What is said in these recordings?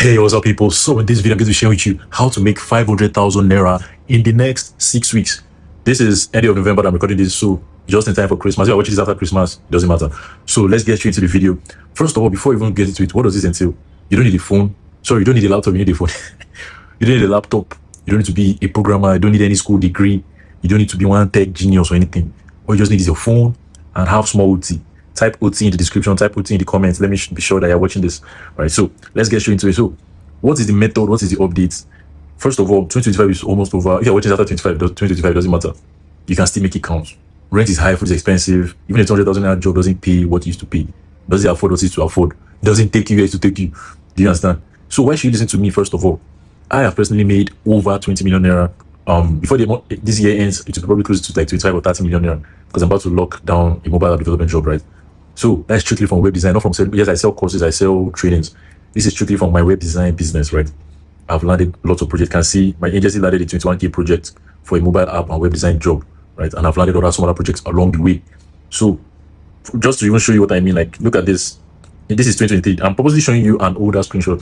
Hey, what's up, people? So in this video, I'm going to share with you how to make 500,000 Naira in the next 6 weeks. This is end of November that I'm recording this, so just in time for Christmas. If I watch this after Christmas, it doesn't matter. So let's get straight into the video. First of all, before we even get into it, what does this entail? You don't need a phone. Sorry, you don't need a laptop, you need a phone. You don't need a laptop. You don't need to be a programmer. You don't need any school degree. You don't need to be one tech genius or anything. All you just need is your phone and have small OT. Type OT in the description, type OT in the comments. Let me be sure that you're watching this. All right, so let's get straight into it. So what is the method? What is the update? First of all, 2025 is almost over. If you're watching after 2025 doesn't matter. You can still make it count. Rent is high, food is expensive. Even a 200,000 naira job doesn't pay what it used to pay. Does it afford what it used to afford? It doesn't take you where it to take you. Do you understand? So why should you listen to me? First of all, I have personally made over 20 million naira. Before this year ends, it will probably close to like 25 or 30 million naira because I'm about to lock down a mobile app development job, right? So that's strictly from web design, not from yes, I sell courses, I sell trainings. This is strictly from my web design business, right? I've landed lots of projects. You can see my agency landed a 21K project for a mobile app and web design job, right? And I've landed other smaller projects along the way. So just to even show you what I mean, like look at this. This is 2023. I'm purposely showing you an older screenshot.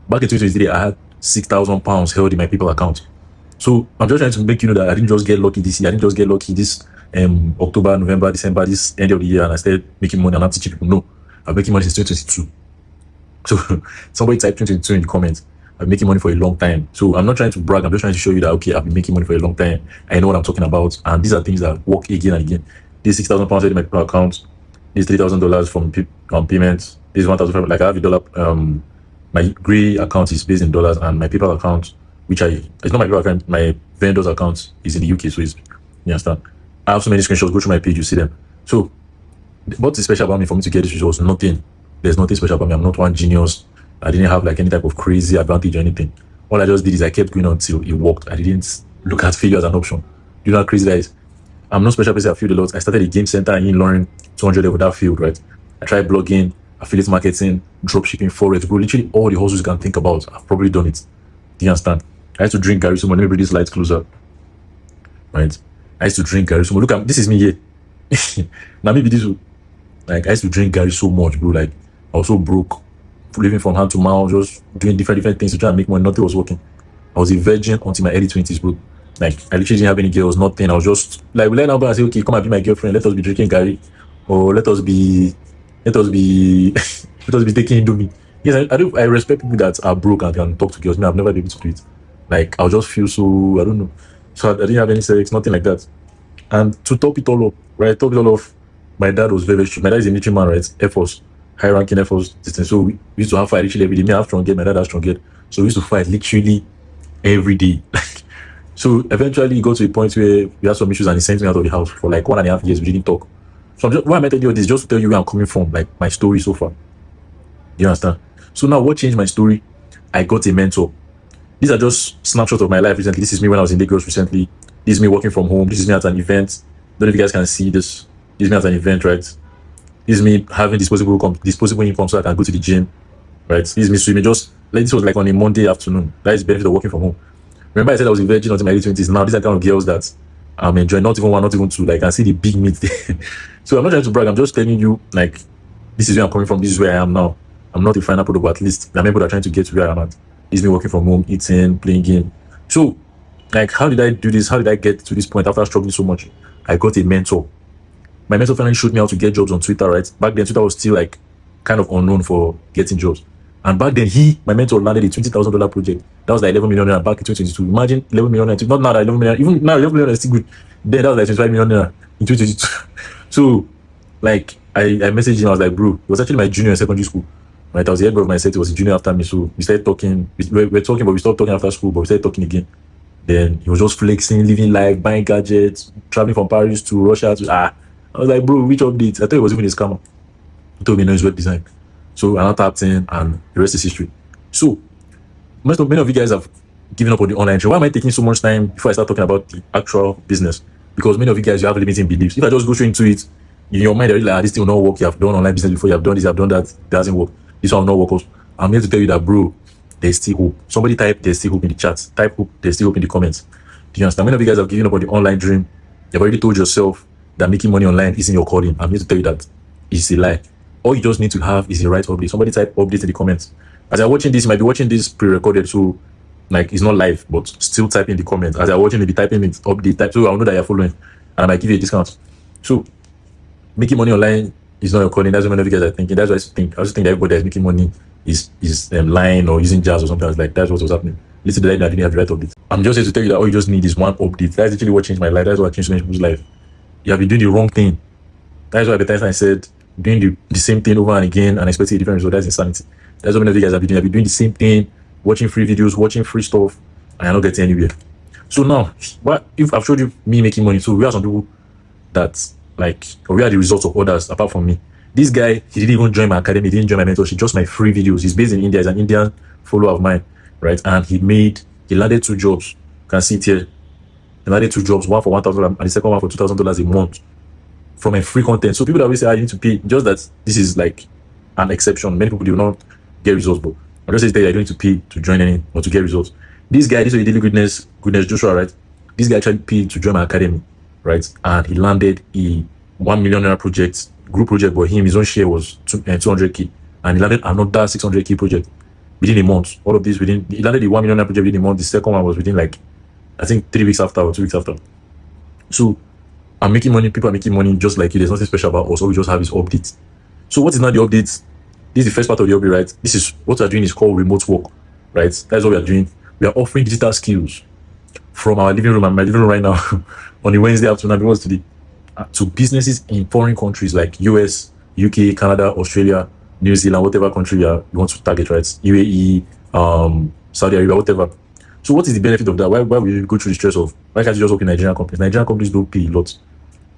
Back in 2023, I had £6,000 held in my PayPal account. So I'm just trying to make you know that I didn't just get lucky this year. I didn't just get lucky this October, November, December, this end of the year, and I started making money and I'm teaching people. No, I'm making money since 2022. So somebody type 2022 in the comments. I've been making money for a long time. So I'm not trying to brag. I'm just trying to show you that, okay, I've been making money for a long time. I know what I'm talking about. And these are things that work again and again. This £6,000 in my PayPal account. This $3,000 from payments. This $1,500. Like I have $1. My gray account is based in dollars, and my PayPal account, it's not my PayPal account, my vendor's account is in the UK. So you understand? I have so many screenshots. Go through my page, you see them. So what is special about me for me to get this results? Nothing. There's nothing special about me. I'm not one genius. I didn't have like any type of crazy advantage or anything. All I just did is I kept going until it worked. I didn't look at failure as an option. You know how crazy that is? I'm not special person. I failed a lot. I started a game center in learning 200 level. That failed, right? I tried blogging, affiliate marketing, dropshipping, forex, bro. Literally all the hustles you can think about, I've probably done it. Do you understand? I used to drink Gary Sumo. Let me bring this light closer. Right? I used to drink Gary Sumo. Look at this is me here. Now maybe this will, like I used to drink Gary so much, bro. Like I was so broke, living from hand to mouth, just doing different things to try and make money. Nothing was working. I was a virgin until my early 20s, bro. Like I literally didn't have any girls, nothing. I was just like, let now I say, okay, come and be my girlfriend. Let us be drinking Gary, or let us be let us be taking Indomie. Yes, I respect people that are broke and can talk to girls. Me, I've never been able to do it. Like I'll just feel so, I don't know. So I didn't have any sex, nothing like that. And to top it all up, right? Top it all off, my dad was very strict. My dad is a military man, right? Air Force, high ranking Air Force. So we used to have fight literally every day. Me, I have strong head, my dad has strong head. So we used to fight literally every day. So eventually it got to a point where we had some issues and he sent me out of the house for like 1.5 years. We didn't talk. So why am I telling you this? Just to tell you where I'm coming from, like my story so far. You understand? So now what changed my story? I got a mentor. These are just snapshots of my life recently. This is me when I was in Lagos recently. This is me working from home. This is me at an event. Don't know if you guys can see this. This is me at an event, right? This is me having disposable income so I can go to the gym, right? This is me swimming. Just like this was like on a Monday afternoon. That is the benefit of working from home. Remember I said I was a virgin until my early 20s. Now these are the kind of girls that I'm enjoying. Not even one, not even two. Like I see the big meat there. So I'm not trying to brag. I'm just telling you, like, this is where I'm coming from. This is where I am now. I'm not a final product, but at least I'm able to trying to get to where I'm at. This is me working from home, eating, playing game. So, like, how did I do this? How did I get to this point after struggling so much? I got a mentor. My mentor finally showed me how to get jobs on Twitter, right? Back then, Twitter was still like kind of unknown for getting jobs. And back then, my mentor landed a $20,000 project. That was like 11 million naira back in 2022. Imagine 11 million naira. Not now that 11 million. Even now, 11 million is still good. Then that was like 25 million naira in 2022. So, like, I messaged him. I was like, bro, it was actually my junior in secondary school. Right, I was the head of my set. He was a junior after me. So we started talking. We were talking, but we stopped talking after school. But we started talking again. Then he was just flexing, living life, buying gadgets, traveling from Paris to Russia. I was like, bro, which updates? I thought it was even a scammer. He told me no, it's web design. So I tapped in, and the rest is history. So many of you guys have given up on the online trade. Why am I taking so much time before I start talking about the actual business? Because many of you guys, you have limiting beliefs. If I just go straight into it, in your mind, you're like, this thing will not work. You have done online business before. You have done this. You have done that. It doesn't work. This one will not work. I'm here to tell you that, bro, there's still hope. Somebody type, there's still hope in the chat. Type hope, there's still hope in the comments. Do you understand? Many of you guys have given up on the online dream. You've already told yourself that making money online isn't your calling. I'm here to tell you that it's a lie. All you just need to have is the right update. Somebody type update in the comments. As you're watching this, you might be watching this pre-recorded, so like it's not live, but still typing the comments. As you're watching, maybe typing it, update, type, so I'll know that you're following, and I might give you a discount. So making money online is not your calling. That's what many of you guys are thinking. That's what I think. I just think that everybody that's making money is lying or using jazz or something else. Like that's what was happening. Listen to that, I didn't have the right update. I'm just here to tell you that all you just need is one update. That's literally what changed my life. That's what changed many people's life. You have been doing the wrong thing. That's why at the time I said doing the same thing over and again and expecting a different result. That's insanity. That's what many of you guys have been doing. I've been doing the same thing, watching free videos, watching free stuff, and you're not getting anywhere. So now, what if I've showed you me making money? So we are some people that like, or we are the results of others apart from me. This guy, he didn't even join my academy, he didn't join my mentorship, just my free videos. He's based in India, he's an Indian follower of mine, right? And he landed 2 jobs. You can see it here. He landed 2 jobs, one for $1,000 and the second one for $2,000 a month from a free content. So people that always say, you need to pay, just that this is like an exception. Many people do not get results, but I just say that I don't need to pay to join any or to get results. This guy, this is daily goodness Joshua, right? This guy actually paid to join my academy, right? And he landed a $1 million project, group project, but his own share was 200K, and he landed another 600K project within a month. All of this he landed the $1 million project within a month. The second one was within like, I think 3 weeks after or 2 weeks after. So I'm making money, people are making money just like you. There's nothing special about us. All we just have is updates. So what is not the updates? This is the first part of the update, right? This is what we're doing is called remote work, right? That's what we are doing. We are offering digital skills from our living room. I'm in my living room right now on a Wednesday afternoon. What's today? To businesses in foreign countries like US, UK, Canada, Australia, New Zealand, whatever country you want to target, right? UAE, Saudi Arabia, whatever. So what is the benefit of that? Why will you go through the stress of, why can't you just work in Nigerian companies? Nigerian companies don't pay a lot.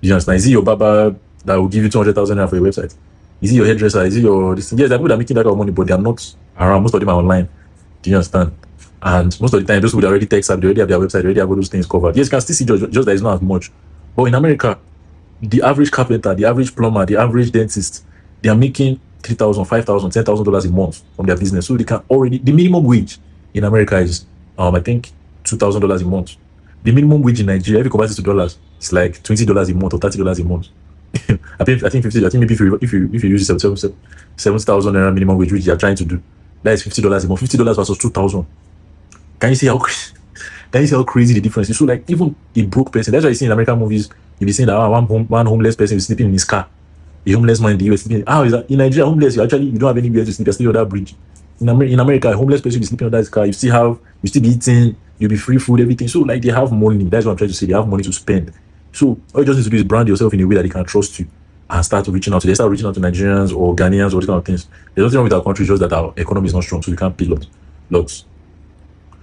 You understand? Is it your barber that will give you 200,000 naira for your website? Is it your hairdresser? Is it your this thing? Yes, there are people that are making that kind of money, but they are not around. Most of them are online. Do you understand? And most of the time, those people that already tech savvy, they already have their website, they already have all those things covered. Yes, you can still see just that it's not as much. But in America, the average carpenter, the average plumber, the average dentist, they are making $3,000, $5,000, $10,000 a month from their business. So they can already, the minimum wage in America is I think $2,000 a month. The minimum wage in Nigeria, if you convert it to dollars, it's like $20 a month or $30 a month. I think 50. I think maybe if you use 7,000 naira minimum wage, which you are trying to do, that is $50 a month. $50 versus 2,000. Can you see how crazy the difference is? So like even a broke person, that's why you see in American movies, you'll be seeing that one homeless person is sleeping in his car. A homeless man in the US sleeping. How is that? In Nigeria, homeless, you don't have anywhere to sleep. You're still on that bridge. In America, a homeless person will be sleeping under his car. You still be eating, you'll be free food, everything. So like they have money. That's what I'm trying to say. They have money to spend. So all you just need to do is brand yourself in a way that they can trust you and start reaching out to. They start reaching out to Nigerians or Ghanaians or these kind of things. There's nothing wrong with our country, just that our economy is not strong, so we can't pay lots.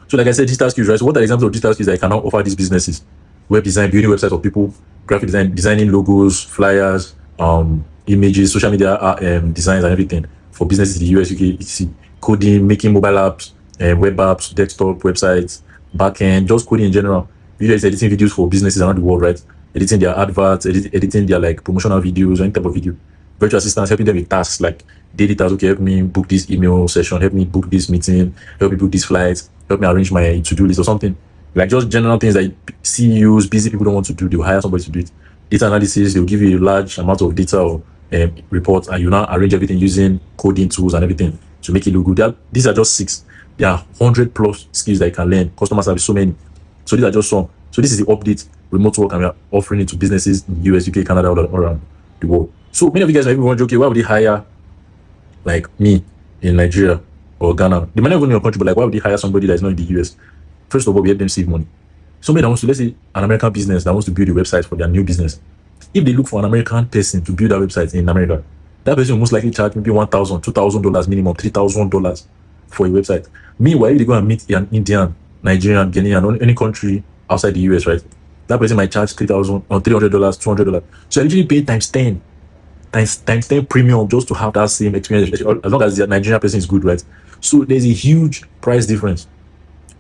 So like I said, digital skills, right? So what are examples of digital skills that I can now offer these businesses? Web design, building websites for people, graphic design, designing logos, flyers, images, social media designs and everything for businesses in the US, UK, etc. Coding, making mobile apps, web apps, desktop websites, backend, just coding in general. Usually editing videos for businesses around the world, right? Editing their adverts, editing their like promotional videos or any type of video. Virtual assistants, helping them with tasks like daily tasks. Okay, help me book this email session, help me book this meeting, help me book these flights, help me arrange my to-do list or something. Like just general things that CEOs, busy people don't want to do. They'll hire somebody to do it. Data analysis, they'll give you a large amount of data or reports, and you now arrange everything using coding tools and everything to make it look good. These are just 6. There are 100+ skills that you can learn. Customer service, so many. So these are just some. So this is the update, remote work, and we are offering it to businesses in the US, UK, Canada, all around the world. So many of you guys might be wondering, okay, why would they hire like me in Nigeria or Ghana? They might not even in your country, but like why would they hire somebody that is not in the US? First of all, we help them save money. Somebody that wants to, let's say an American business that wants to build a website for their new business. If they look for an American person to build that website in America, that person will most likely charge maybe $1,000, $2,000 minimum, $3,000 for a website. Meanwhile, if they go and meet an Indian, Nigerian, Ghanaian, or any country outside the US, right? That person might charge $3,000 or $300, $200. So I literally pay times 10 premium just to have that same experience, as long as the Nigerian person is good, right? So there's a huge price difference.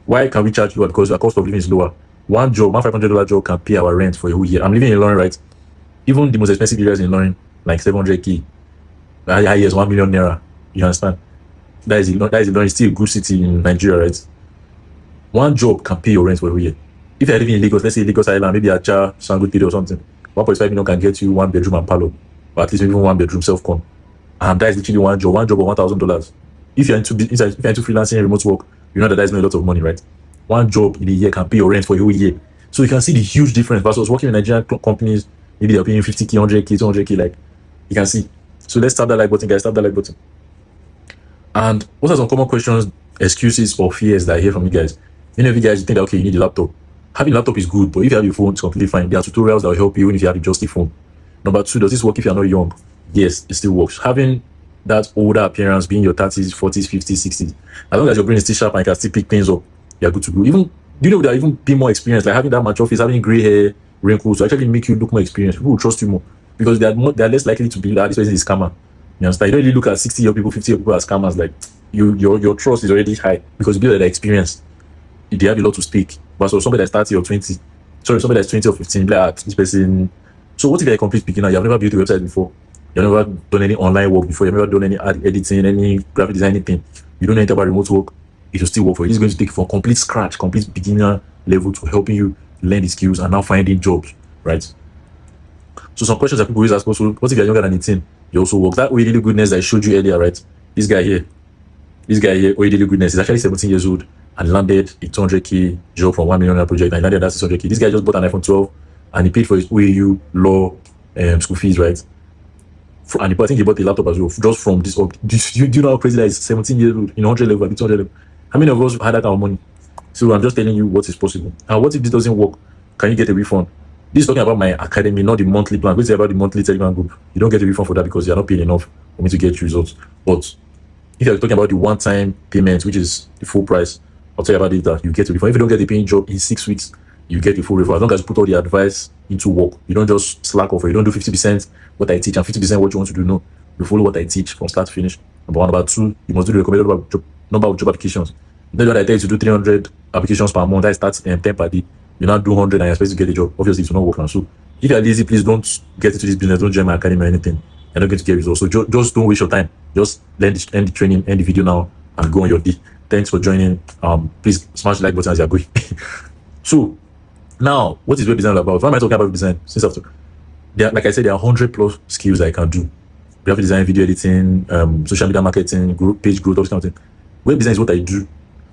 Why can we charge lower? Because our cost of living is lower. One $500 job can pay our rent for a whole year. I'm living in London, right? Even the most expensive areas in London, like 700K, highest 1 million naira. You understand? That is London. It's still a good city in Nigeria, right? One job can pay your rent for a whole year. If you're living in Lagos, let's say Lagos Island, maybe Acha, Sangote or something, 1.5 million can get you 1 bedroom and parlor, or at least even 1 bedroom self-con. And that is literally one job of $1,000. if you're into freelancing, remote work, you know that there's not a lot of money, right? One job in a year can pay your rent for a whole year. So you can see the huge difference versus working in Nigerian companies. Maybe they're paying 50k, 100k, 200k. Like you can see. So let's tap that like button, guys. Tap that like button. And what are some common questions, excuses, or fears that I hear from you guys? Many of you guys think that okay, you need a laptop. Having a laptop is good, but if you have your phone, it's completely fine. There are tutorials that will help you even if you have a just phone. Number two, does this work if you're not young? Yes, it still works. Having that older appearance, being your 30s, 40s, 50s, 60s, as long as your brain is still sharp and you can still pick things up, you're good to go. Even, do you know that even being more experienced, like having that mature face, having gray hair, wrinkles, to actually make you look more experienced, people will trust you more because they're less likely to be that this person is a scammer. You understand? You don't really look at 60-year people, 50-year people as scammers. Like your trust is already high because people that are experienced, they have a lot to speak. But so somebody that's 30 or 20, somebody that's 20 or 15, like this person. So what if you're a complete beginner? You've never built a website before. You've never done any online work before. You've never done any ad editing, any graphic design, anything. You don't know anything about remote work. It will still work for you. It's going to take from complete scratch, complete beginner level to helping you learn the skills and now finding jobs, right? So some questions that people always ask also, what if you're younger than 18? You also work. That Oedili Goodness that I showed you earlier, right? This guy here, Oedili Goodness, is actually 17 years old and landed a 200k job from 1 million project and landed that 600k. This guy just bought an iPhone 12 and he paid for his OAU law school fees, right? And I think he bought a laptop as well, just from this. Do you know how crazy that is? 17 years old, in 100 level, 200 level. How many of us had that kind of money? So I'm just telling you what is possible. And what if this doesn't work? Can you get a refund? This is talking about my academy, not the monthly plan. This is about the monthly Telegram group. You don't get a refund for that because you're not paying enough for me to get results. But if you're talking about the one-time payment, which is the full price, I'll tell you about it that you get a refund. If you don't get a paying job in 6 weeks, you get the full refund. As long as you put all the advice into work, you don't just slack off. You don't do 50% what I teach and 50% what you want to do. No, you follow what I teach from start to finish. Number one. Number two, you must do the recommended number of job applications. Then what I tell you to do 300 applications per month. That starts 10 per day. You now do 100 and you're supposed to get a job. Obviously, it's not work now. So if you're lazy, please don't get into this business. Don't join my academy or anything. You're not going to get results. So just don't waste your time. Just end the training, end the video now, and go on your day. Thanks for joining. Please smash the like button as you're going. So now, what is web design all about? Why am I talking about web design? Since after, like I said, there are 100 plus skills I can do. Graphic design, video editing, social media marketing, page growth, all this kind of thing. Web design is what I do.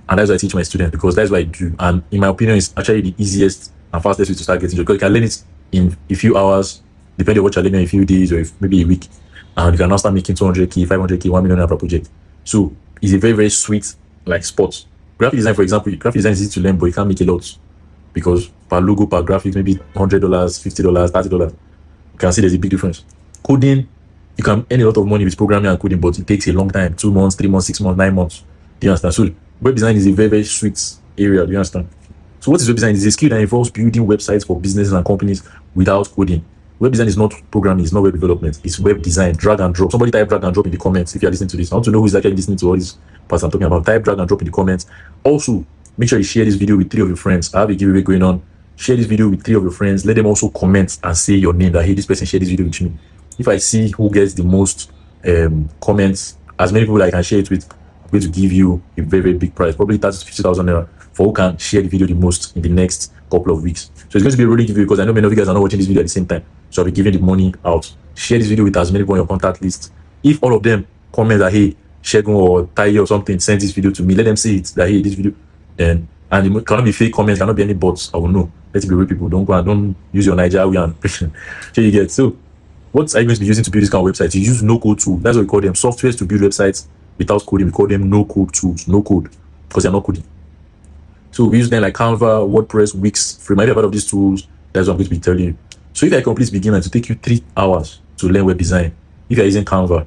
And that's what I teach my students because that's what I do. And in my opinion, it's actually the easiest and fastest way to start getting jobs because you can learn it in a few hours, depending on what you're learning, in a few days or maybe a week. And you can now start making 200k, 500k, 1 million per project. So it's a very, very sweet like sport. Graphic design, for example, graphic design is easy to learn, but you can't make a lot because per logo, per graphics, maybe $100, $50, $30. You can see there's a big difference. Coding, you can earn a lot of money with programming and coding, but it takes a long time 2 months, 3 months, 6 months, 9 months. Do you understand? So web design is a very, very sweet area. Do you understand? So what is web design? It's a skill that involves building websites for businesses and companies without coding. Web design is not programming, it's not web development, it's web design, drag and drop. Somebody type drag and drop in the comments if you're listening to this. I want to know who's actually listening to all these parts I'm talking about. Type drag and drop in the comments. Also, make sure you share this video with 3 of your friends. I have a giveaway going on. Share this video with 3 of your friends. Let them also comment and say your name, that hey, this person shared this video with me. If I see who gets the most comments, as many people I can share it with, I'm going to give you a very, very big prize, probably 30 to 50,000 naira for who can share the video the most in the next couple of weeks. So it's going to be a really giveaway because I know many of you guys are not watching this video at the same time. So I'll be giving the money out. Share this video with as many people on your contact list. If all of them comment that hey, Shegun or Tai or something, send this video to me, let them see it that hey, this video, then and it cannot be fake comments, cannot be any bots. I will know. Let it be real people. Don't use your Nigeria and so you get. So what are you going to be using to build this kind of website? You use no-code tools. That's what we call them. Softwares to build websites without coding. We call them no-code tools. No code because they're not coding. So we use them like Canva, WordPress, Wix. Free. Maybe a part of these tools. That's what I'm going to be telling you. So if you're a complete beginner, to take you 3 hours to learn web design. If you're using Canva,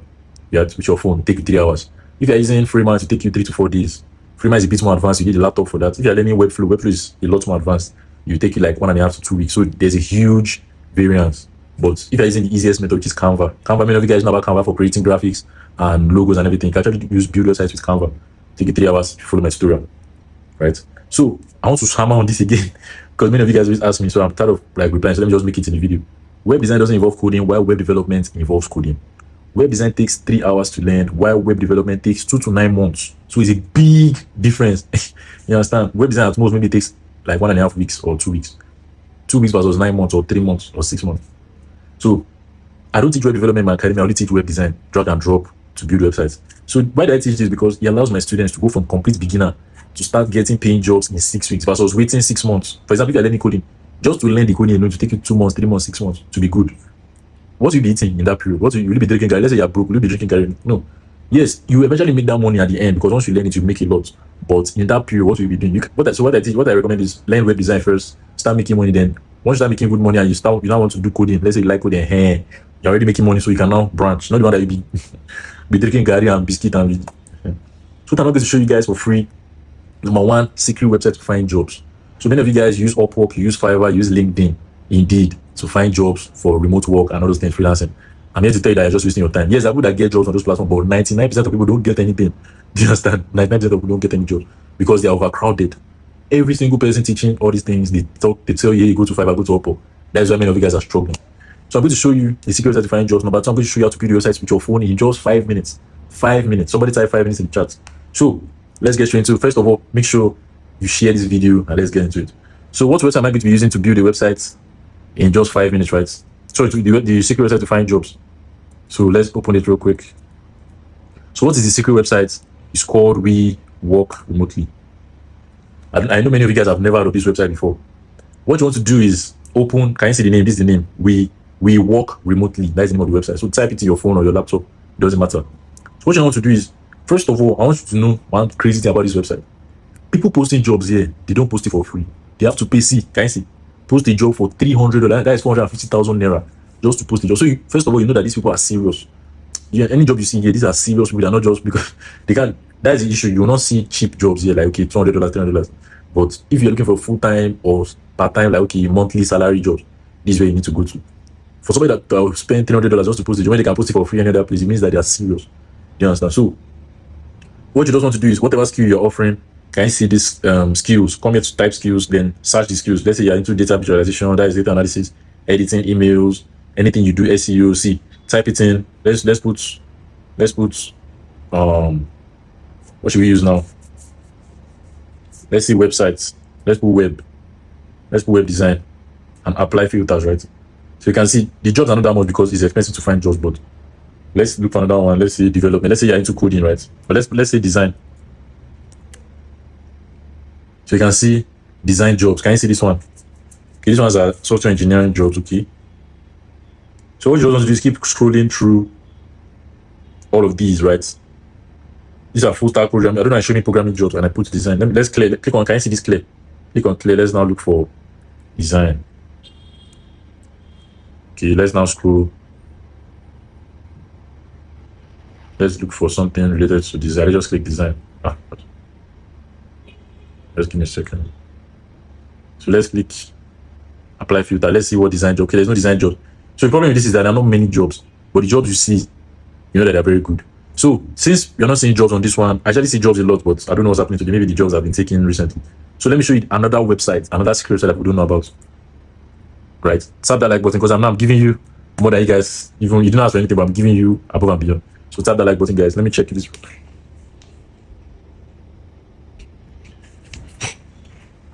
with your phone, take you 3 hours. If you're using Freelance, it take you 3 to 4 days. Freelance is a bit more advanced. You need a laptop for that. If you're learning Webflow is a lot more advanced. You take you like 1.5 to 2 weeks. So there's a huge variance. But if you're using the easiest method, which is Canva, many of you guys know about Canva for creating graphics and logos and everything. You can actually build websites with Canva. Take you 3 hours to follow my tutorial, right? So I want to hammer on this again because many of you guys always ask me. So I'm tired of like replying. So let me just make it in the video. Web design doesn't involve coding, while web development involves coding. Web design takes 3 hours to learn, while web development takes 2 to 9 months. So it's a big difference. You understand? Web design at most maybe takes like 1.5 weeks or 2 weeks. 2 weeks versus 9 months or 3 months or 6 months. So I don't teach web development in my academy. I only teach web design, drag and drop, to build websites. So why do I teach this? Because it allows my students to go from complete beginner to start getting paying jobs in 6 weeks versus waiting 6 months. For example, if you're learning coding, just to learn the coding, to take you 2 months, 3 months, 6 months to be good. What will you be eating in that period? What will you be drinking? Let's say you're broke, will you be drinking garri? No. Yes, you eventually make that money at the end because once you learn it, you make a lot. But in that period, what will you be doing? What I recommend is learn web design first, start making money. Then once you start making good money and you now want to do coding, let's say you like coding, you're already making money, so you can now branch. Not the one that you be drinking garri and biscuit and so what I'm going to show you guys for free. Number one, secret website to find jobs. So many of you guys use Upwork, use Fiverr, use LinkedIn, Indeed to find jobs for remote work and all those things, freelancing. I'm here to tell you that you're just wasting your time. Yes, I would get jobs on those platforms, but 99% of people don't get anything. Do you understand? 99% of people don't get any jobs because they are overcrowded. Every single person teaching all these things, they tell you, hey, go to Fiverr, go to Upwork. That's why many of you guys are struggling. So I'm going to show you the secret website to find jobs. Number two, I'm going to show you how to build your websites with your phone in just 5 minutes. 5 minutes. Somebody type 5 minutes in the chat. So let's get straight into it. First of all, make sure you share this video and let's get into it. So what website am I going to be using to build a website in just 5 minutes, right? So the secret website to find jobs. So let's open it real quick. So what is the secret website? It's called We Work Remotely. I know many of you guys have never heard of this website before. What you want to do is open, can you see the name? This is the name. We Work Remotely. That's the name of the website. So type it in your phone or your laptop. It doesn't matter. So what you want to do is, first of all, I want you to know one crazy thing about this website. People posting jobs here, they don't post it for free. They have to pay. See, can you see? Post a job for $300. That is 450,000 Naira just to post a job. So first of all, you know that these people are serious. Yeah, any job you see here, these are serious people. They are not just because they can't. That's the issue. You will not see cheap jobs here, like okay, $200, $300. But if you're looking for full time or part time, like okay, monthly salary jobs, this is where you need to go to. For somebody that will spend $300 just to post a job, when they can post it for free any other place, it means that they are serious. Do you understand? So what you just want to do is whatever skill you're offering, can you see these skills? Come here to type skills, then search the skills. Let's say you're into data visualization, that is data analysis, editing emails, anything you do SEO. See, type it in. Let's put what should we use now? Let's see websites. Let's put web design and apply filters, right? So you can see the jobs are not that much because it's expensive to find jobs, but let's look for another one. Let's say development. Let's say you're into coding, right? But let's say design. So you can see design jobs. Can you see this one? Okay, this one's a software engineering jobs, okay? So what you want to do is keep scrolling through all of these, right? These are full stack programming. I don't know, I show me programming jobs and I put design. Let's clear. Click on, can you see this clear? Click on clear. Let's now look for design. Okay, let's now scroll. Let's look for something related to design. Let's just click design. Just give me a second. So let's click apply filter. Let's see what design job. Okay, there's no design job. So the problem with this is that there are not many jobs, but the jobs you see, you know that they're very good. So since you're not seeing jobs on this one, I actually see jobs a lot, but I don't know what's happening to them. Maybe the jobs have been taken recently. So let me show you another website, another secret website that we don't know about. Right? Tap that like button because I'm giving you more than you guys, even you didn't ask for anything, but I'm giving you above and beyond. So tap that like button, guys. Let me check this.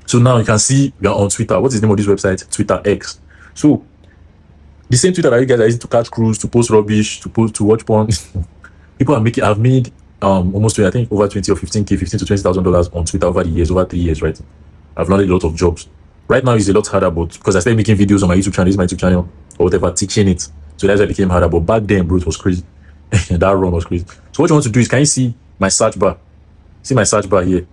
So now you can see we are on Twitter. What is the name of this website? Twitter X. So the same Twitter that you guys are using to catch crews, to post rubbish, to watch porn. People have made almost I think over 20 or 15K, $15,000 to $20,000 on Twitter over the years, over 3 years, right? I've learned a lot of jobs. Right now it's a lot harder, but because I started making videos on my YouTube channel, this is my YouTube channel or whatever, teaching it. So that's why it became harder. But back then, bro, it was crazy. That run was crazy. So what you want to do is, can you see my search bar? See my search bar here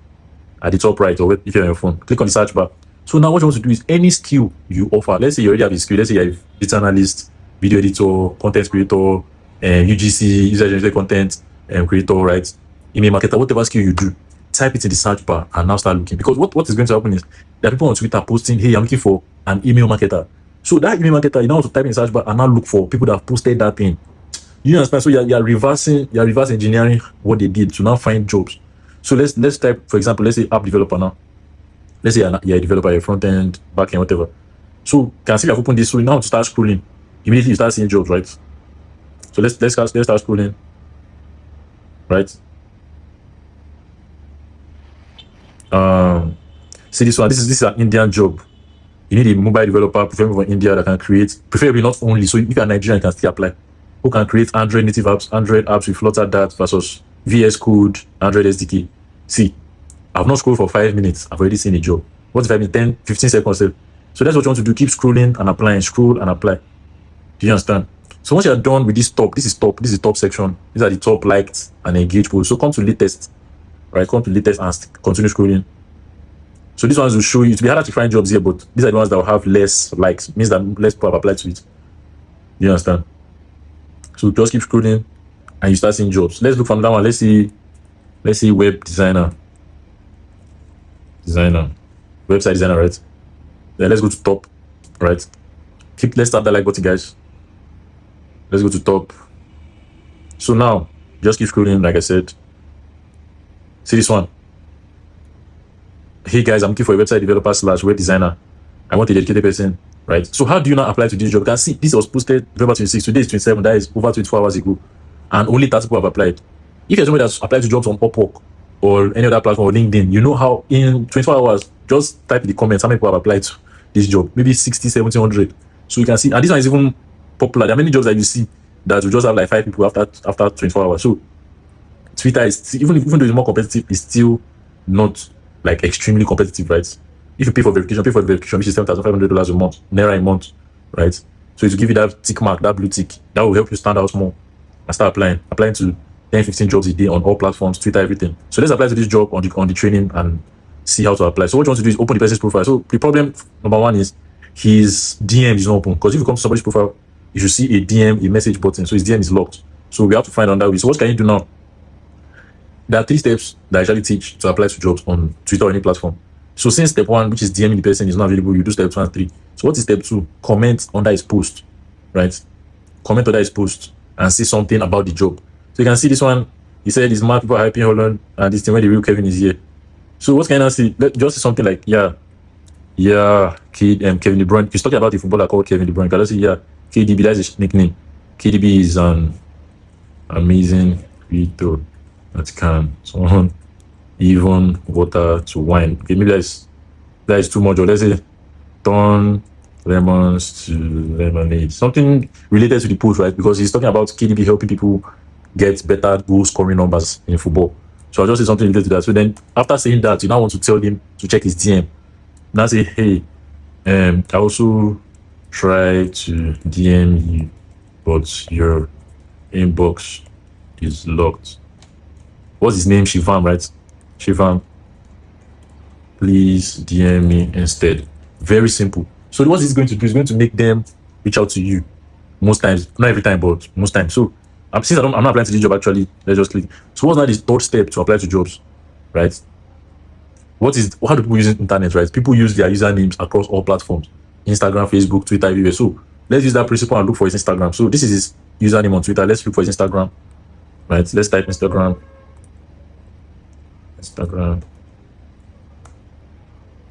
at the top right, or if you're on your phone, click on the search bar. So now what you want to do is any skill you offer. Let's say you already have a skill. Let's say you're a data analyst, video editor, content creator, UGC, user generated content creator, right? Email marketer, whatever skill you do, type it in the search bar and now start looking. Because what is going to happen is there are people on Twitter posting, hey, I'm looking for an email marketer. So that email marketer, you now have to type in the search bar and now look for people that have posted that thing. You understand? So you're reverse engineering what they did to now find jobs. So let's type, for example, let's say app developer now. Let's say you're a developer, you're front end, back end, whatever. So can see I've opened this. So now to start scrolling, immediately you start seeing jobs, right? So let's start scrolling, right? See this one. This is an Indian job. You need a mobile developer, preferably from India, that can create, preferably not only. So if you're Nigerian, you can still apply. who can create Android native apps, Android apps with Flutter Dart versus VS Code, Android SDK. See, I've not scrolled for 5 minutes. I've already seen a job. What if I mean 10, 15 seconds? So that's what you want to do. Keep scrolling and applying, scroll and apply. Do you understand? So once you're done with this is top section. These are the top liked and engaged posts. So come to latest, right? Come to latest and continue scrolling. So these ones will show you, to be harder to find jobs here, but these are the ones that will have less likes, means that less people have applied to it. You understand? So just keep scrolling and you start seeing jobs. Let's look from that one. Let's see web designer, website designer, right? Then let's go to top, right? Let's tap that like button, guys. Let's go to top. So now just keep scrolling, like I said. See this one. Hey guys, I'm looking for a website developer / web designer. I want a dedicated person, right? So how do you now apply to this job? You can see this was posted November 26. Today is 27. That is over 24 hours ago, and only 30 people have applied. If you're somebody that's applied to jobs on Upwork or any other platform or LinkedIn, you know how in 24 hours, just type in the comments how many people have applied to this job. Maybe 60, 70, 100. So you can see, and this one is even popular. There are many jobs that you see that will just have like 5 people after 24 hours. So Twitter is, even though it's more competitive, it's still not like extremely competitive, right? If you pay for verification, which is $7,500 a month, Naira a month, right? So to give you that tick mark, that blue tick, that will help you stand out more and start applying to 10, 15 jobs a day on all platforms, Twitter, everything. So let's apply to this job on the training and see how to apply. So what you want to do is open the person's profile. So the problem number one is his DM is not open, because if you come to somebody's profile, you should see a DM, a message button. So his DM is locked. So we have to find on that way. So what can you do now? There are 3 steps that I actually teach to apply to jobs on Twitter or any platform. So since step 1, which is DMing the person, is not available, you do step 2 and 3. So what is step 2? Comment under his post, right? Comment under his post and say something about the job. So you can see this one. He said his mad people are hyping Holland and this thing where the real Kevin is here. So what can I see? Just say something like, Kevin De Bruyne. He's talking about a footballer called Kevin De Bruyne. Can I say, KDB, that's his nickname. KDB is an amazing creator that can turn even water to wine. Okay, maybe that is too much. Or let's say turn lemons to lemonade. Something related to the post, right? Because he's talking about KDB helping people get better goal scoring numbers in football. So I'll just say something related to that. So then after saying that, you now want to tell him to check his DM. Now say, hey, I also try to DM you, but your inbox is locked. What's his name? Shivam, right? Shivam, please DM me instead. Very simple. So what he's going to do is going to make them reach out to you most times, not every time, but most times. So since I'm not applying to this job, actually, let's just click. So what's now the third step to apply to jobs, right? How do people use internet, right? People use their usernames across all platforms: Instagram, Facebook, Twitter, everywhere. So let's use that principle and look for his Instagram. So this is his username on Twitter. Let's look for his Instagram, right? Let's type Instagram,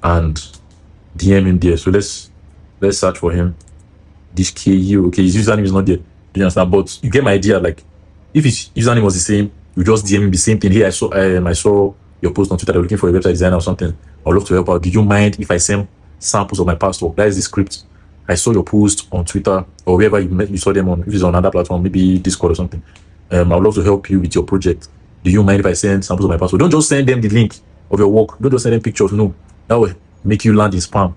and DM him there. So let's search for him. This KU, okay, his username is not there. Do you understand? But you get my idea. Like, if his username was the same, you just DM him the same thing. Here, I saw your post on Twitter. They're looking for a website designer or something. I'd love to help out. Do you mind if I send samples of my past work? That is the script. I saw your post on Twitter or wherever you saw them on. If it's on another platform, maybe Discord or something. I'd love to help you with your project. Do you mind if I send samples of my past work? Don't just send them the link of your work. Don't just send them pictures. No, that will make you land in spam.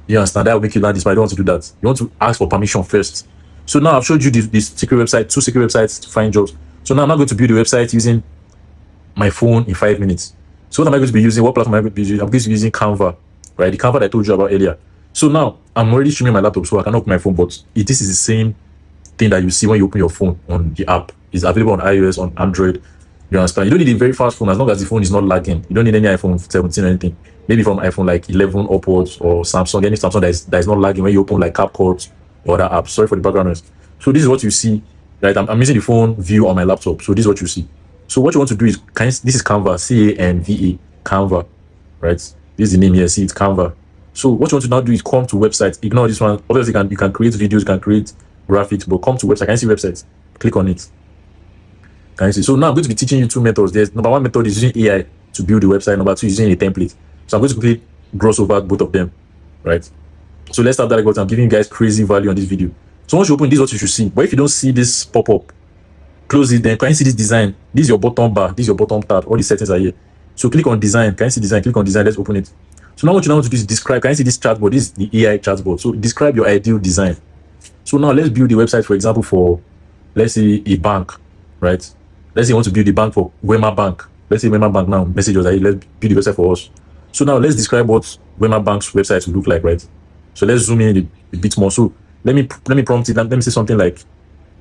You understand? That will make you land in spam. I don't want to do that. You want to ask for permission first. So now I've showed you this secret website, 2 secret websites to find jobs. So now I'm not going to build a website using my phone in 5 minutes. So what am I going to be using? What platform am I going to be using? I'm going to be using Canva, right? The Canva that I told you about earlier. So now I'm already streaming my laptop, so I can open my phone, but this is the same thing that you see when you open your phone on the app. It's available on iOS, on Android. You understand? You don't need a very fast phone as long as the phone is not lagging. You don't need any iPhone 17 or anything. Maybe from iPhone like 11 upwards, or Samsung, any Samsung that is not lagging when you open like CapCut or other apps. Sorry for the background noise. So this is what you see, right? I'm using the phone view on my laptop. So this is what you see. So what you want to do is, this is Canva, Canva, Canva, right? This is the name here. See, it's Canva. So what you want to now do is come to websites. Ignore this one. Obviously, you can create videos, you can create graphics, but come to website. Can you see websites? Click on it. Can you see? So now I'm going to be teaching you 2 methods. There's number 1 method is using AI to build the website. Number 2 is using a template. So I'm going to quickly gloss over both of them, right? So let's start that. I'm giving you guys crazy value on this video. So once you open, this is what you should see. But if you don't see this pop-up, close it. Then can you see this design? This is your bottom bar. This is your bottom tab. All the settings are here. So click on design. Can you see design? Click on design. Let's open it. So now what you now want to do is describe. Can you see this chatbot? This is the AI chatbot. So describe your ideal design. So now let's build a website, for example, for, let's say, a bank, right? Let's say you want to build a bank for Wema Bank. Let's say Wema Bank now message us, let's build a website for us. So now let's describe what Wema Bank's website will look like, right? So let's zoom in a bit more. So let me prompt it. Let me say something like,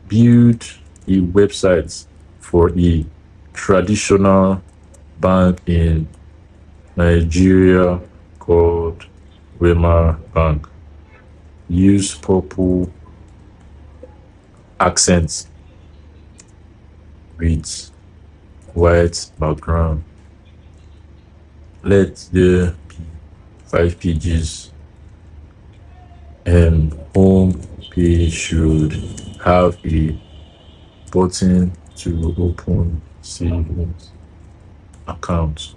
build a website for a traditional bank in Nigeria called Wema Bank. Use purple accents with white background. Let there be 5 pages, and home page should have a button to open savings account.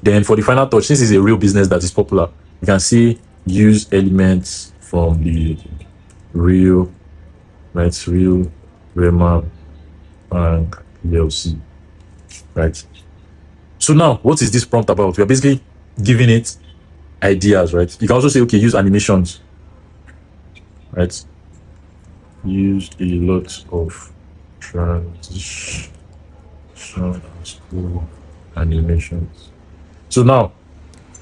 Then for the final touch, since it's a real business that is popular, you can see use elements from the real Wema Bank PLC, right? So now, what is this prompt about? We are basically giving it ideas, right? You can also say, okay, use animations, right? Use a lot of transition animations. So now,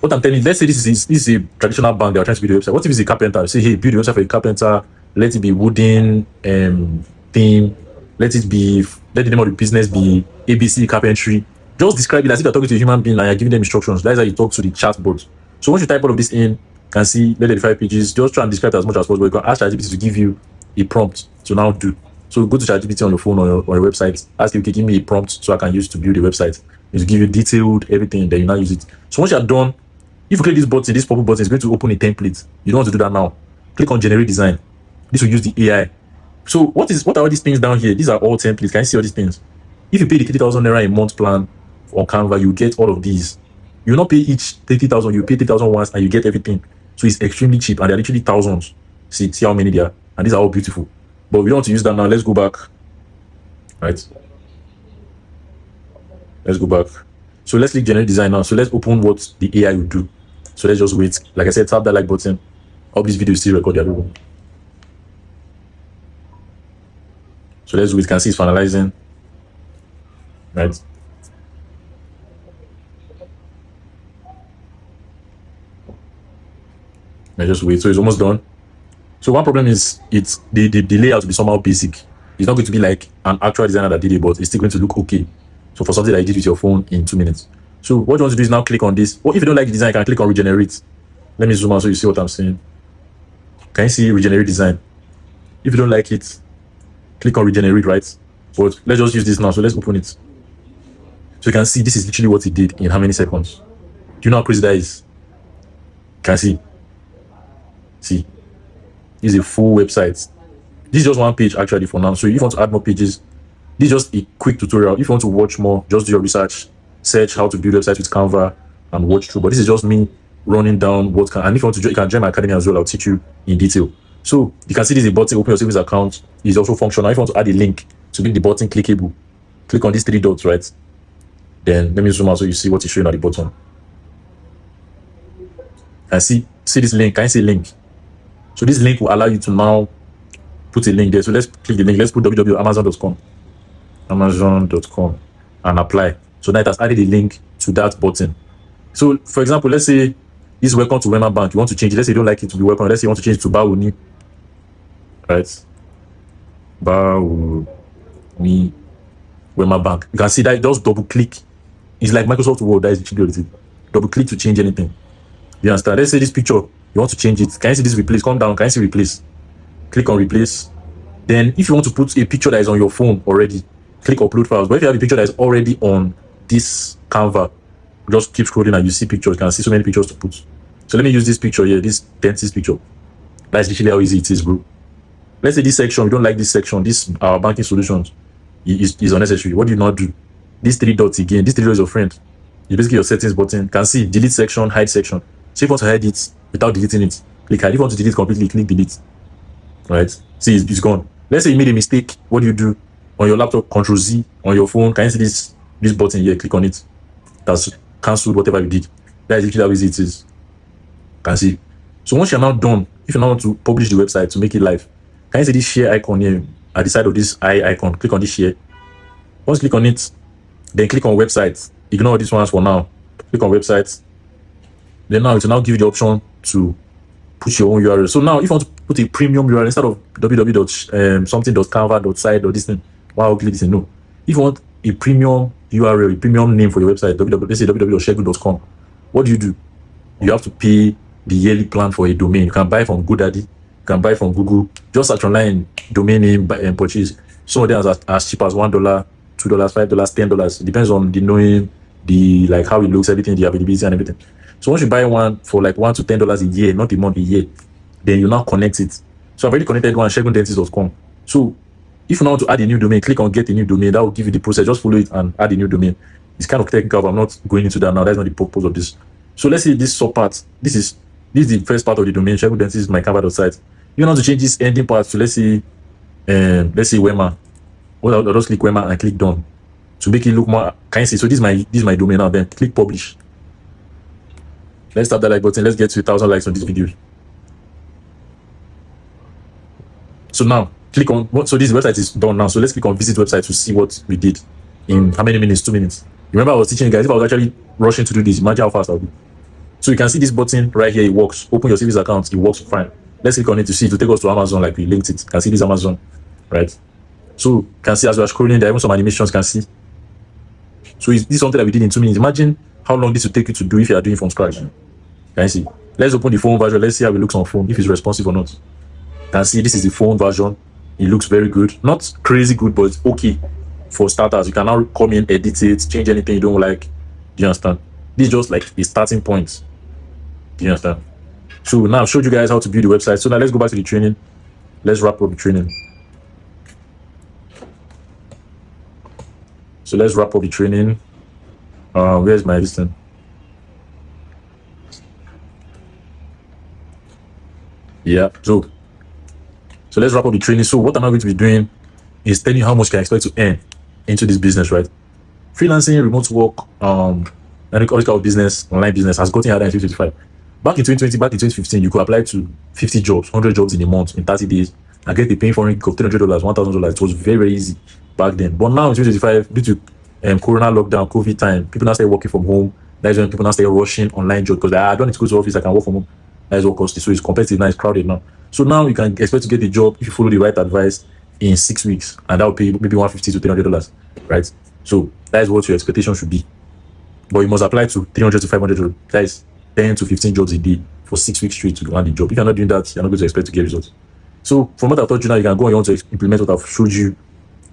what I'm telling you, let's say this is a traditional bank. They are trying to build a website. What if it's a carpenter? Say, hey, build a website for a carpenter. Let it be wooden theme. Let the name of the business be ABC Carpentry. Just describe it as if you're talking to a human being and you're giving them instructions. That's how you talk to the chatbot. So once you type all of this in, you can see let the 5 pages. Just try and describe it as much as possible. You can ask ChatGPT to give you a prompt to now do. So go to ChatGPT on your phone or your website. Ask you, okay, give me a prompt so I can use to build a website. It will give you detailed everything. Then you now use it. So once you're done, if you click this button, this purple button is going to open a template. You don't want to do that now. Click on generate design. This will use the AI. So what are all these things down here? These are all templates. Can you see all these things? If you pay the 30,000 Naira a month plan on Canva, you get all of these. You will not pay each 30,000. You pay 30,000 once and you get everything. So it's extremely cheap and they're literally thousands. See how many there are. And these are all beautiful. But we don't want to use that now. Let's go back. Right? Let's go back. So let's click generate design now. So let's open what the AI will do. So let's just wait. Like I said, tap that like button. All this video is still recorded. So let's wait. You can see it's finalizing. Right? Let's just wait. So it's almost done. So one problem is the layout will be somehow basic. It's not going to be like an actual designer that did it, but it's still going to look okay. So for something that you did with your phone in 2 minutes. So what you want to do is now click on this. Or if you don't like the design, you can click on regenerate. Let me zoom out so you see what I'm saying. Can you see regenerate design? If you don't like it, click on regenerate, right? But let's just use this now. So let's open it. So you can see this is literally what it did in how many seconds. Do you know how crazy that is? Can you see? See, this is a full website. This is just one page actually for now. So if you want to add more pages, this is just a quick tutorial. If you want to watch more, just do your research, search how to build websites with Canva and watch through. But this is just me running down what can, and if you want to, you can join my academy as well. I'll teach you in detail. So you can see this is a button, open your savings account. Is also functional. If you want to add a link to make the button clickable, click on these 3 dots, right? Then let me zoom out so you see what is showing at the bottom. And see this link. Can you see link? So this link will allow you to now put a link there. So let's click the link. Let's put www.amazon.com and apply. So now it has added a link to that button. So for example, let's say this is welcome to Wema Bank. You want to change it. Let's say you don't like it to be welcome. Let's say you want to change it to Bawuni. Right? Bawuni Wema Bank. You can see that it does double click. It's like Microsoft Word. That is the double click to change anything. You understand? Let's say this picture, you want to change it. Can you see this replace? Come down. Can you see replace? Click on replace. Then if you want to put a picture that is on your phone already, click upload files. But if you have a picture that is already on this Canva, just keep scrolling and you see pictures. You can see so many pictures to put. So let me use this picture here, this dentist picture. That's literally how easy it is, bro. Let's say this section, we don't like this section, this our banking solutions is unnecessary. What do you not do? These 3 dots again, this 3 dots is your friend. You basically your settings button. You can see delete section, hide section. So if you want to hide it without deleting it, click hide. If you want to delete completely, click delete. right? See, it's gone. Let's say you made a mistake. What do? On your laptop, Control Z. On your phone, can you see this button here? Click on it. That's cancelled whatever you did. That is literally how easy it is. Can see. So once you're now done, if you now want to publish the website to make it live, can you see this share icon here at the side of this eye icon? Click on this share. Once you click on it, then click on website. Ignore this one for now. Click on website. Then now it will now give you the option to put your own URL. So now if you want to put a premium URL instead of www.something.canva.site or this thing, wow, click this thing. No. If you want a premium URL, a premium name for your website, let's say www.shegun.com, what do? You have to pay the yearly plan for a domain. You can buy from GoDaddy, you can buy from Google. Just search online domain name and purchase. Some of them are as cheap as $1, $2, $5, $10. It depends on the knowing, the like how it looks, everything, the availability and everything. So once you buy one for like $1 to $10 a year, not a month, a year, then you now connect it. So I've already connected one, ShegunDentist.com. So if you now want to add a new domain, click on get a new domain. That will give you the process. Just follow it and add a new domain. It's kind of technical, but I'm not going into that now. That's not the purpose of this. So let's say this sub part. This is the first part of the domain. ShegunDentist is my Canva.site. You want to change this ending part to let's say Wema. Well, I'll just click Wema and click done to make it look more. Can you see? So this is my domain now. Then click publish. Let's tap that like button. Let's get to 1,000 likes on this video. So now click on so this website is done now. So let's click on visit website to see what we did in how many minutes? 2 minutes. Remember I was teaching you guys, if I was actually rushing to do this, imagine how fast I'll be. So you can see this button right here, it works. Open your savings account, it works fine. Let's click on it to see if it will take us to Amazon like we linked it. You can see this Amazon, right? So you can see as we are scrolling there, even some animations can see. So this is something that we did in 2 minutes. Imagine how long this will take you to do if you are doing it from scratch. Can you see? Let's open the phone version. Let's see how it looks on phone, if it's responsive or not. You can see this is the phone version. It looks very good. Not crazy good, but it's okay for starters. You can now come in, edit it, change anything you don't like. Do you understand? This is just like a starting point. Do you understand? So now I've showed you guys how to build the website. So now let's go back to the training. Let's wrap up the training. So let's wrap up the training. Where's my listing? Yeah, so let's wrap up the training. So what am I going to be doing is telling you how much you can expect to earn into this business, right? Freelancing, remote work, and all this kind of business, online business has gotten harder in 2025. Back in 2020, back in 2015, you could apply to 50 jobs, 100 jobs in a month, in 30 days, and get the paying for of $300, $1,000. It was very, very easy back then. But now in 2025, due to Corona lockdown, COVID time, people now start working from home. That's when people now start rushing online jobs because I don't need to go to office, I can work from home. That is what costs it. So it's competitive now, it's crowded now. So now you can expect to get a job if you follow the right advice in 6 weeks, and that will pay maybe $150 to $300, right? So that is what your expectation should be. But you must apply to 300 to 500. That is 10 to 15 jobs a day for 6 weeks straight to land the job. If you're not doing that, you're not going to expect to get results. So from what I've taught you now, you can go and you want to implement what I've showed you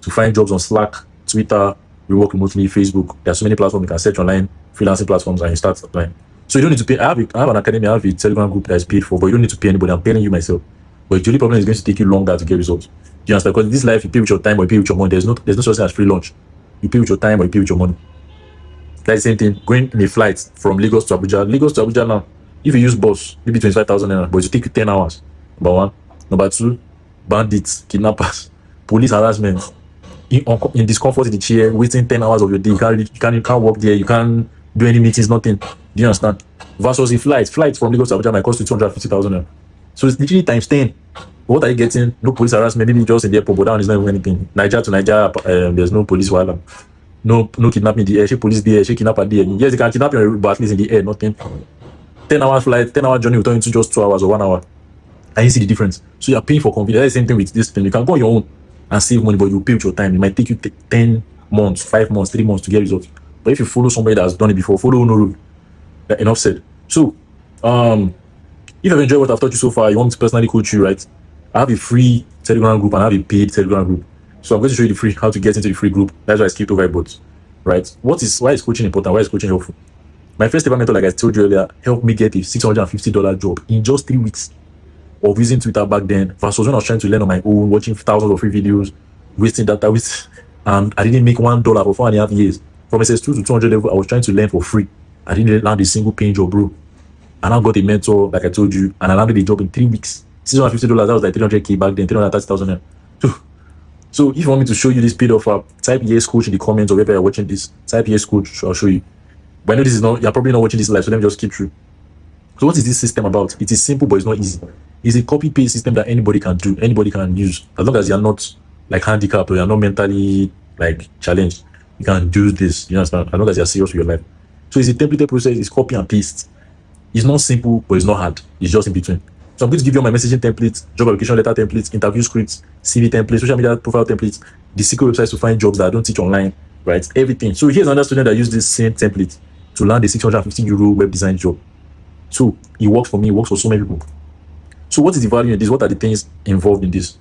to find jobs on Slack, Twitter, we work remotely, Facebook. There are so many platforms you can search online, freelancing platforms, and you start applying. So you don't need to pay. I have an academy, I have a Telegram group that is paid for, but you don't need to pay anybody. I'm paying you myself. But the only problem is going to take you longer to get results. Do you understand? Because in this life, you pay with your time or you pay with your money. There's no such thing as free lunch. You pay with your time or you pay with your money. That's the same thing. Going in a flight from Lagos to Abuja. Lagos to Abuja now, if you use bus, maybe 25,000 naira, but it will take you 10 hours. Number one. Number two, bandits, kidnappers, police harassment, in discomfort in the chair, waiting 10 hours of your day. You can't walk there. You can't do any meetings, nothing. Do you understand? Versus a flight from Lagos to Abuja might cost you 250,000 naira. So it's literally times 10. What are you getting? No police harassment, maybe just in the airport, but down is not even anything. Niger to Niger, there's no police violence. No kidnapping in the air. She police there, she kidnapper there. Yes, they can kidnap you, but at least in the air, nothing. 10-hour flight, 10-hour journey will turn into just 2 hours or 1 hour. And you see the difference. So you're paying for convenience. That's the same thing with this thing. You can go on your own and save money, but you pay with your time. It might take you 10 months, 5 months, 3 months to get results. But if you follow somebody that's done it before, follow no rule. Enough said. So, if you've enjoyed what I've taught you so far, you want me to personally coach you, right? I have a free Telegram group and I have a paid Telegram group. So I'm going to show you the free, how to get into the free group. That's why I skipped over a bit, right? Why is coaching important? Why is coaching helpful? My first ever mentor, like I told you earlier, helped me get a $650 job in just 3 weeks of using Twitter back then. Versus when I was trying to learn on my own, watching thousands of free videos, wasting data, and I didn't make $1 for 4.5 years. From SS2 to 200 level, I was trying to learn for free. I didn't land a single paying job, bro. And I got a mentor, like I told you, and I landed a job in 3 weeks. $650, that was like 300K back then, 330,000. So if you want me to show you this paid offer, type yes coach in the comments or wherever you're watching this. Type yes coach, I'll show you. But I know this is not, you're probably not watching this live, so let me just keep through. So what is this system about? It is simple, but it's not easy. It's a copy-paste system that anybody can do, anybody can use. As long as you're not like handicapped or you're not mentally like challenged, you can do this. You understand? As long as you're serious with your life. So it's a templated process, it's copy and paste. It's not simple, but it's not hard. It's just in between. So I'm going to give you all my messaging templates, job application letter templates, interview scripts, CV templates, social media profile templates, the secret websites to find jobs that I don't teach online, right? Everything. So here's another student that used this same template to land a 650 euro web design job. So it works for me, it works for so many people. So what is the value in this? What are the things involved in this?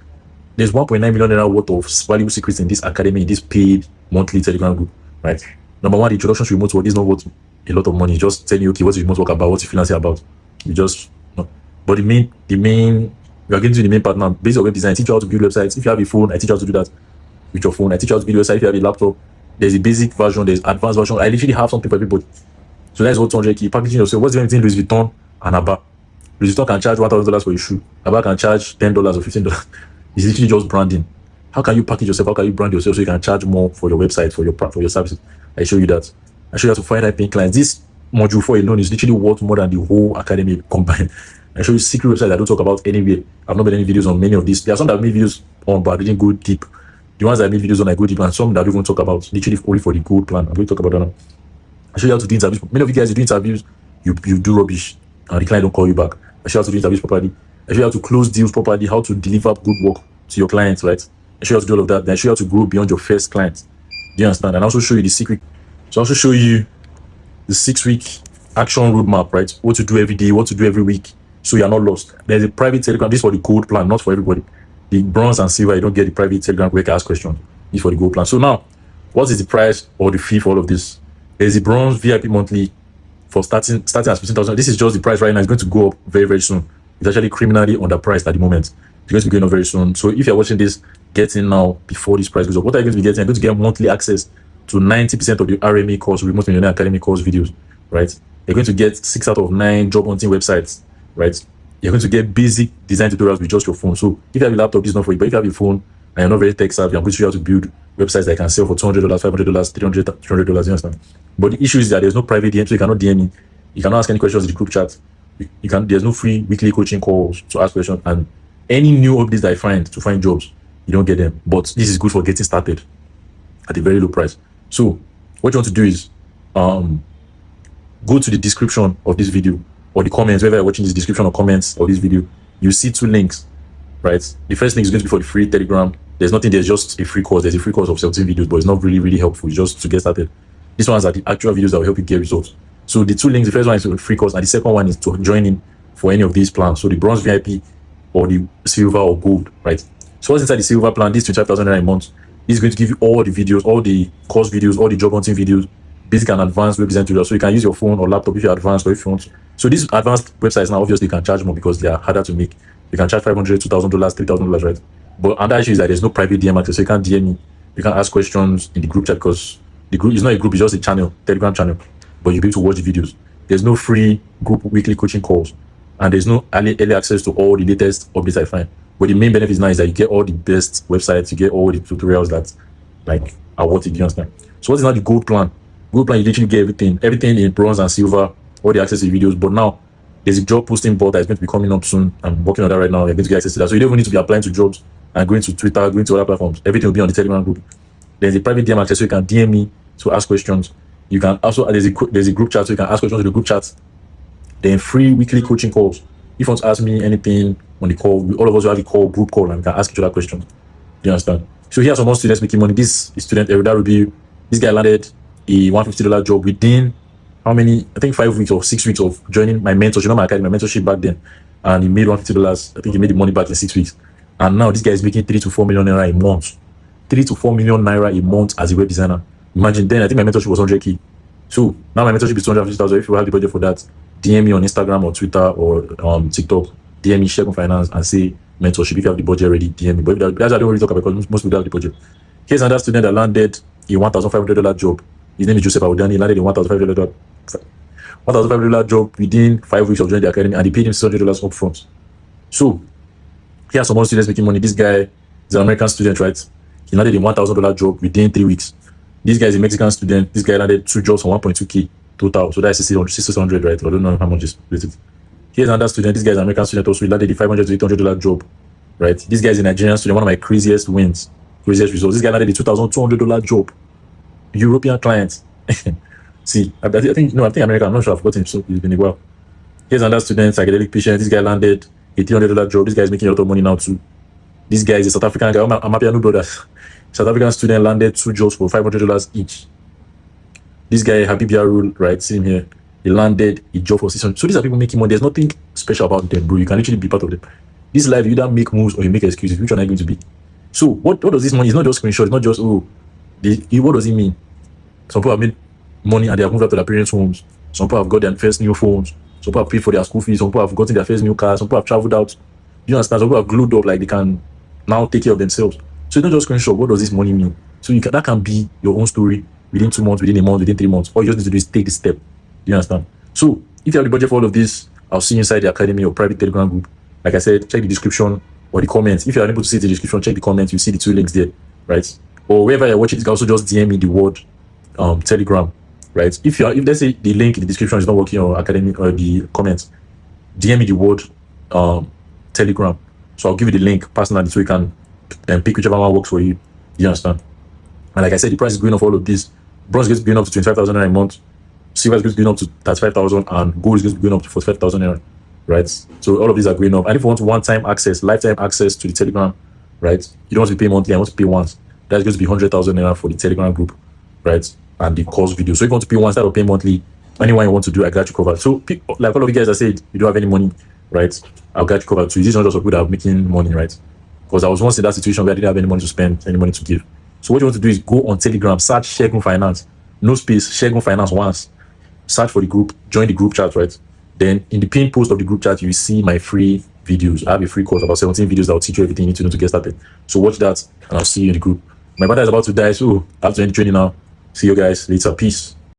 There's 1.9 million naira worth of valuable secrets in this academy, in this paid monthly Telegram group, right? Number one, the introduction to remote work. This is not worth a lot of money. Just telling you, okay, what's remote work about? What's freelancing about? You just no. But the main, we are getting to the main part now. Based on web design, I teach you how to build websites. If you have a phone, I teach you how to do that with your phone. I teach you how to build a website. If you have a laptop, there's a basic version, there's advanced version. I literally have something for everybody. So that's what 200K. Packaging yourself. What's the difference between Louis Vuitton and Abba? Louis Vuitton can charge $1,000 for a shoe. Abba can charge $10 or $15. It's literally just branding. How can you package yourself? How can you brand yourself so you can charge more for your website, for your services? I show you that. I show you how to find paying clients. This module 4 alone is literally worth more than the whole academy combined. I show you secret websites I don't talk about anywhere. I've not made any videos on many of these. There are some that I've made videos on, but I didn't go deep. The ones that I made videos on, I go deep, and some that I don't even talk about, literally only for the gold plan. I'm going to talk about that now. I show you how to do interviews. Many of you guys, you do interviews, you do rubbish, and the client don't call you back. I show you how to do interviews properly. I show you how to close deals properly, how to deliver good work to your clients, right? I show you how to do all of that. Then I show you how to grow beyond your first client. Do you understand? And I also show you the secret. So I also show you the 6-week action roadmap, right? What to do every day, what to do every week, so you're not lost. There's a private Telegram. This is for the gold plan, not for everybody. The bronze and silver, you don't get the private Telegram where you can ask questions. This is for the gold plan. So now, what is the price or the fee for all of this? There's the bronze VIP monthly for starting at 15,000. This is just the price right now. It's going to go up very, very soon. It's actually criminally underpriced at the moment. It's going to be going up very soon. So if you're watching this, get in now before this price goes up. What are you going to be getting? You're going to get monthly access to 90% of the RMA course, Remote Millionaire Academy course videos, right? You're going to get 6 out of 9 job hunting websites, right? You're going to get basic design tutorials with just your phone. So if you have a laptop, this is not for you. But if you have a phone and you're not very tech savvy, I'm going to show you how to build websites that can sell for $200, $500, $300, $300. You understand? But the issue is that there's no private DM, so you cannot DM me. You cannot ask any questions in the group chat. There's no free weekly coaching calls to ask questions. And any new updates that I find to find jobs, you don't get them. But this is good for getting started at a very low price. So what you want to do is go to the description of this video or the comments, whether you're watching this description or comments of this video, you see 2 links, right? The first link is going to be for the free Telegram. There's nothing, there's just a free course. There's a free course of 17 videos, but it's not really, really helpful. It's just to get started. These ones are the actual videos that will help you get results. So the 2 links, the first one is a free course, and the second one is to join in for any of these plans. So the bronze VIP or the silver or gold, right? So what's inside the silver plan? This 25,000 a month. This is going to give you all the videos, all the course videos, all the job hunting videos, basic and advanced web design tutorials. So you can use your phone or laptop if you're advanced or if you want. So these advanced websites now obviously can charge more because they are harder to make. You can charge $500, $2,000, $3,000, right? But another issue is that there's no private DM access. So you can't DM me. You can't ask questions in the group chat because the group is not a group, it's just a channel, Telegram channel. But you'll be able to watch the videos. There's no free group weekly coaching calls. And there's no early access to all the latest updates I find. But the main benefit now is that you get all the best websites, you get all the tutorials that like are worth it, you understand? So what is now the gold plan? Gold plan, you literally get everything in bronze and silver, all the access to videos. But now there's a job posting bot that is going to be coming up soon. I'm working on that right now. You're going to get access to that. So you don't even need to be applying to jobs and going to Twitter, going to other platforms. Everything will be on the Telegram group. There's a private DM access so you can DM me to ask questions. You can also, there's a group chat so you can ask questions to the group chat. Then free weekly coaching calls. If you want to ask me anything on the call, all of us will have a group call, and we can ask each other questions. Do you understand? So here are some more students making money. This is student that review. This guy landed a $150 job within how many? I think 5 weeks or 6 weeks of joining my mentorship, not my academy, my mentorship back then. And he made $150. I think he made the money back in 6 weeks. And now this guy is making 3 to 4 million naira a month. 3 to 4 million naira a month as a web designer. Imagine then, I think my mentorship was 100K. So now my mentorship is 250,000. If you have the budget for that, DM me on Instagram or Twitter or TikTok. DM me Sheikh Finance and say mentorship. If you have the budget ready, DM me. But that's I don't really talk about because most people have the budget. Here's another student that landed a $1,500 job. His name is Joseph Awudani. He landed a $1,500 job within 5 weeks of joining the academy, and they paid him $600 upfront. So Here are some more students making money. This guy is an American student, right? He landed a $1,000 job within 3 weeks. This guy is a Mexican student. This guy landed 2 jobs for 1.2K total. So that's 600, right? I don't know how much is related. Here's another student. This guy is an American student also. He landed a $500 to $800 job, right? This guy is a Nigerian student. One of my craziest wins, craziest results. This guy landed a $2,200 job. European client. See, I think American. I'm not sure I've got him. So it's been a while. Here's another student, psychedelic patient. This guy landed a $300 job. This guy is making a lot of money now too. This guy is a South African guy. I'm happy I know brothers. South African student landed 2 jobs for $500 each. This guy, Happy Biarul, right? See him here. He landed a job for 600. So these are people making money. There's nothing special about them, bro. You can literally be part of them. This life, you either make moves or you make excuses. Which one are you going to be? So what does this money? It's not just screenshot. It's not just what does it mean? Some people have made money and they have moved out to their parents' homes. Some people have got their first new phones. Some people have paid for their school fees. Some people have gotten their first new car. Some people have traveled out. You understand? Some people have glued up like they can now take care of themselves. So it's not just screenshot. What does this money mean? So that can be your own story within 2 months, within a month, within 3 months. All you just need to do is take the step. You understand? So if you have the budget for all of this, I'll see you inside the academy or private Telegram group. Like I said, check the description or the comments. If you're unable to see the description, check the comments. You see the 2 links there, right? Or wherever you're watching, you can also just DM me the word Telegram, right? If let's say the link in the description is not working or academy or the comments, DM me the word Telegram. So I'll give you the link personally so you can pick whichever one works for you. You understand? And like I said, the price is going up for all of this. Bronze is going up to 25,000 a month. Silver is going up to 35,000, and gold is going up to 45,000, right? So all of these are going up. And if you want one-time access, lifetime access to the Telegram, right? You don't want to pay monthly, I want to pay once. That's going to be 100,000 for the Telegram group, right? And the course video. So if you want to pay once, that will pay monthly. Anyone you want to do, I got you covered. So like all of you guys, I said, you don't have any money, right? I'll get you covered. So this is not just for people that are making money, right? Because I was once in that situation where I didn't have any money to spend, any money to give. So what you want to do is go on Telegram, search Shegun Finance, no space, Shegun Finance once. Search for the group, join the group chat, right? Then in the pinned post of the group chat, you will see my free videos. I have a free course, about 17 videos that will teach you everything you need to know to get started. So watch that, and I'll see you in the group. My brother is about to die, so I have to end the training now. See you guys later. Peace.